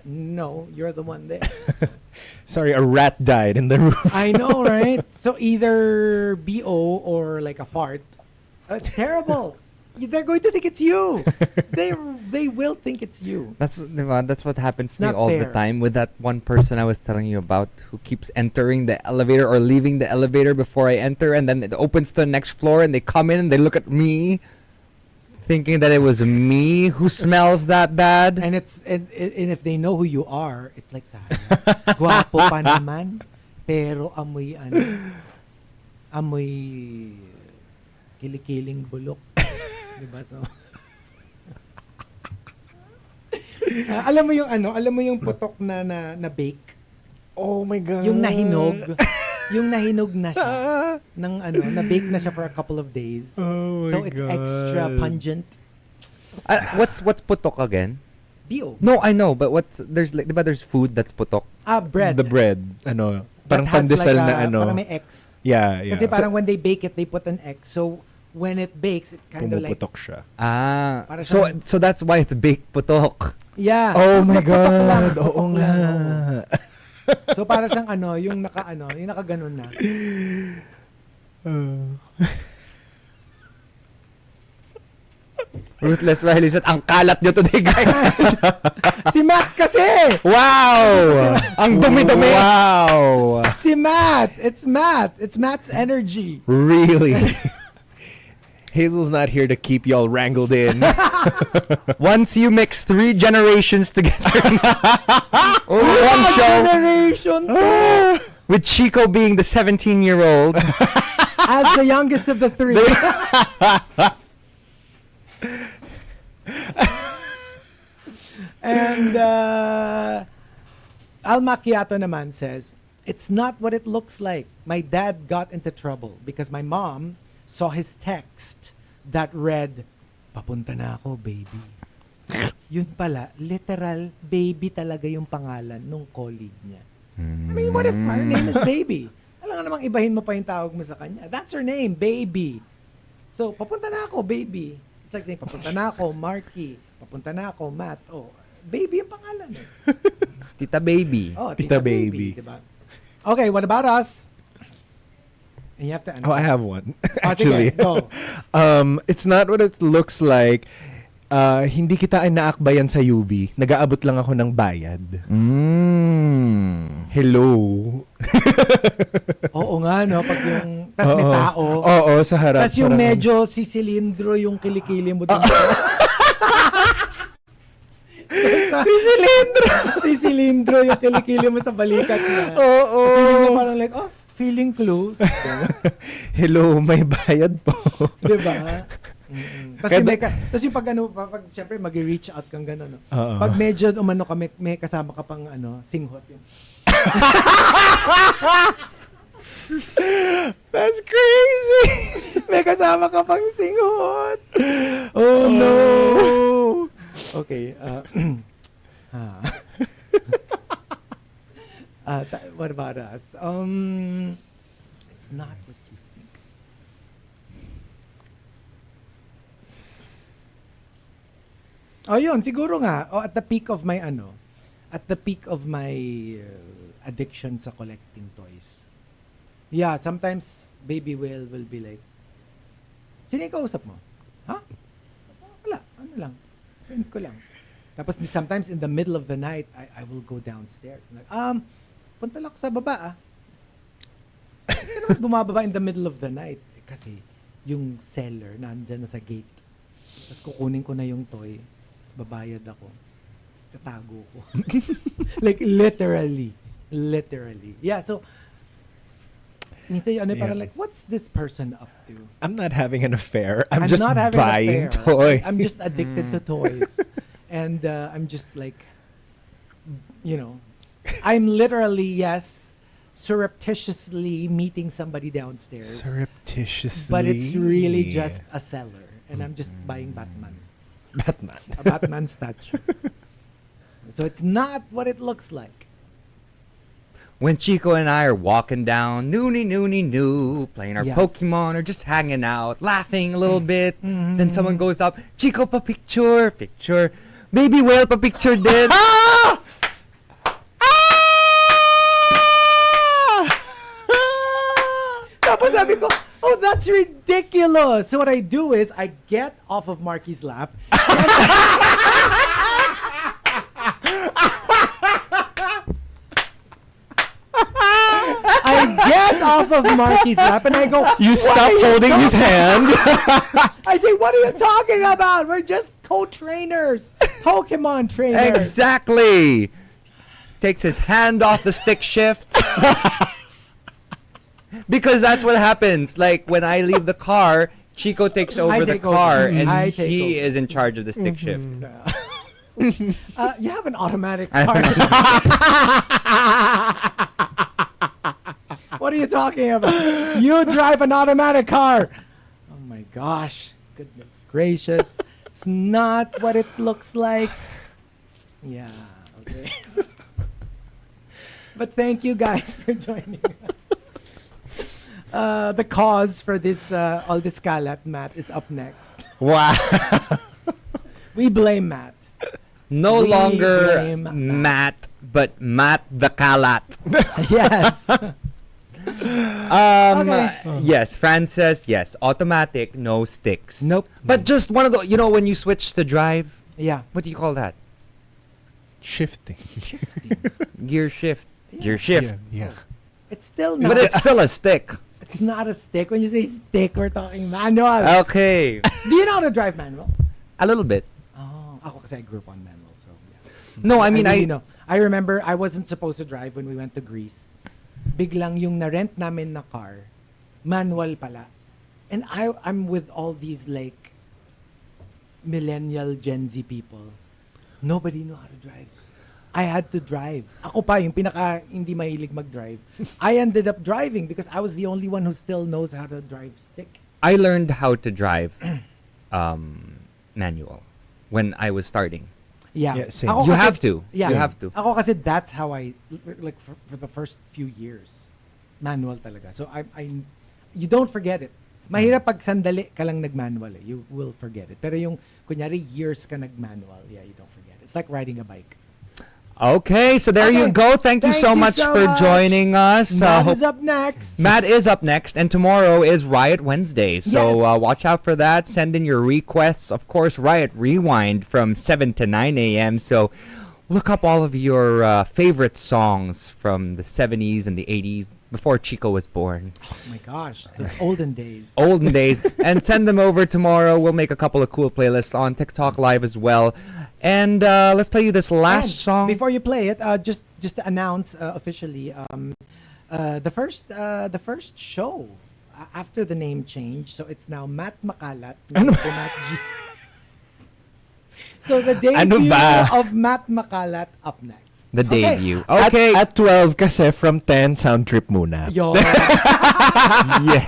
No, you're the one there. Sorry, a rat died in the room. I know, right? So either BO or like a fart. It's terrible. they're going to think it's you. They will think it's you. That's what happens to me Not all the fair. time with that one person I was telling you about who keeps entering the elevator or leaving the elevator before I enter, and then it opens to the next floor and they come in and they look at me thinking that it was me who smells that bad. And if they know who you are, it's like sayang. Guwapo pa naman, pero amoy kilikiling bulok. Diba? So alam mo yung putok na bake, Oh my God. yung nahinog na siya na bake na siya for a couple of days. Oh my So it's extra God. pungent. What's putok again? Bio. No, I know, but there's there's food that's putok. Bread. The bread. Parang That has pandesal like na Parang may X. Yeah. Kasi parang when they bake it, they put an X. So when it bakes, it kind of like pumuputok siya. Para So siyang- so that's why it's baked putok. yeah. Oh my Putok lang, God. putok Oo lang, nga. oo. So para siyang yung nakaganon na. Ruthless Riley said, ang kalat nyo today, guys. Si Matt kasi! Wow! Ang dumi-dumi. Wow. Si Matt! It's Matt! It's Matt's energy. Really? Hazel's not here to keep y'all wrangled in. Once you mix 3 generations together on one show, Generation with Chico being the 17-year-old. as the youngest of the 3. And Al Macchiato naman says, it's not what it looks like. My dad got into trouble because my mom saw his text that read, papunta na ako, baby. Yun pala, literal, baby talaga yung pangalan nung colleague niya. I mean, what if her name is Baby? Alam nga namang ibahin mo pa yung tawag mo sa kanya. That's her name, Baby. So, papunta na ako, Baby. It's like saying, papunta na ako, Markki. Papunta na ako, Matt. Oh, Baby yung pangalan eh. Tita Baby. Oh, Tita Baby. Diba? Okay, what about us? And you have to answer. Oh, I have one. Oh, Actually. sige, go. It's not what it looks like. Hindi kita inaakbayan sa UB. Nag-aabot lang ako ng bayad. Hello. Oo nga, no? Pag yung, tas may tao. Oo, sa harap. Tas yung Parang- medyo si silindro yung kilikili mo dun. Si Cilindro. Si silindro yung kilikili mo sa balikat niya. Oo. Feeling mo parang like, feeling close. Hello, may bayad po. Diba? Tapos yung pag syempre mag-reach out kang gano'n. No? Oo. Pag medyo umano ka, may kasama ka pang singhot yun. That's crazy. May kasama ka pang singhot. Oh no. Okay. What about us? It's not what you think. Oh, yun, siguro nga. At the peak of my addiction sa collecting toys. Yeah, sometimes baby will be like, sino yung kausap mo? Ha? Wala, ano lang. Friend ko lang. Tapos sometimes in the middle of the night, I will go downstairs. Like, punta lang ako sa baba Kasi naman bumababa in the middle of the night. Kasi yung seller nandyan na sa gate. Tapos kukunin ko na yung toy. Tapos babayad ako. Tapos tatago ko. Like literally. Yeah, so minsan yung parang like, what's this person up to? I'm not having an affair. I'm just not having an buying affair. toys. I'm just addicted to toys. And I'm just like, I'm literally, yes, surreptitiously meeting somebody downstairs. Surreptitiously. But it's really just a seller. And I'm just buying Batman. A Batman statue. So it's not what it looks like. When Chico and I are walking down, noo, playing our Yeah. Pokemon or just hanging out, laughing a little bit, then someone goes up, Chico pa picture. Baby whale pa picture din. Tapos sabi ko, oh, that's That's ridiculous. So what I do is I get off of Markki's lap. I get off of Markki's lap and I go, You "What stop are you holding his talking-" hand. I say, what are you talking about? We're just co-trainers. Pokemon trainers. Exactly. Takes his hand off the stick shift. Because that's what happens. Like when I leave the car, Chico takes over the take over. car and I take he over. is in charge of the stick shift. You have an automatic car. What are you talking about? You drive an automatic car. Oh my gosh. Goodness gracious. It's not what it looks like. Yeah, okay. But thank you guys for joining us. The cause for this all this kalat, Matt, is up next. Wow. We blame Matt. No We longer blame Matt, but Matt the Kalat. Yes. Okay. Yes, Fran says yes. Automatic, no sticks. Nope. But just one of the, when you switch to drive, Yeah. what do you call that? Shifting. Gear shift. Gear shift. Yeah. It's still not. But it's still a stick. It's not a stick. When you say stick, we're talking manual. Okay. Do you know how to drive manual? A little bit. Oh, ako kasi I grew up on manual, so yeah. No, I mean, really know. I remember I wasn't supposed to drive when we went to Greece. Biglang yung na-rent namin na car, manual pala. And I'm with all these like millennial Gen Z people. Nobody knew how to drive. I had to drive. Ako pa, yung pinaka hindi mahilig mag-drive. I ended up driving because I was the only one who still knows how to drive stick. I learned how to drive manual when I was starting. Yeah. Yeah, same. Ako You kasi- have to. Yeah. You have to. Ako kasi that's how I, like for the first few years, manual talaga. So you don't forget it. Mahirap pag sandali ka lang nag-manual eh. You will forget it. Pero yung, kunyari, years ka nag-manual, yeah, you don't forget it. It's like riding a bike. Okay, so there you Okay. go. Thank you so much for joining us. Matt Hope- is up next. Matt is up next, and tomorrow is Riot Wednesday. So Yes. watch out for that. Send in your requests. Of course, Riot Rewind from 7 to 9 a.m. So look up all of your favorite songs from the 70s and the 80s before Chico was born. Oh my gosh, the olden days. Olden days. And send them over tomorrow. We'll make a couple of cool playlists on TikTok Live as well. And let's play you this last And song. Before you play it, just to announce officially, the first show after the name change, so it's now Matt Makalat. Ano to Matt G. So the Ano debut ba? of Matt Makalat up next. The Okay. debut. Okay. At 12 kasi from 10 sound trip muna. Yo, Yeah.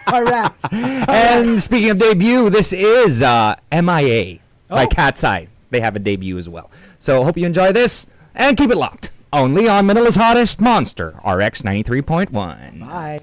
correct. And speaking of debut, this is MIA by Oh. Cat's Eye. They have a debut as well. So hope you enjoy this and keep it locked. Only on Manila's hottest Monster RX 93.1. Bye.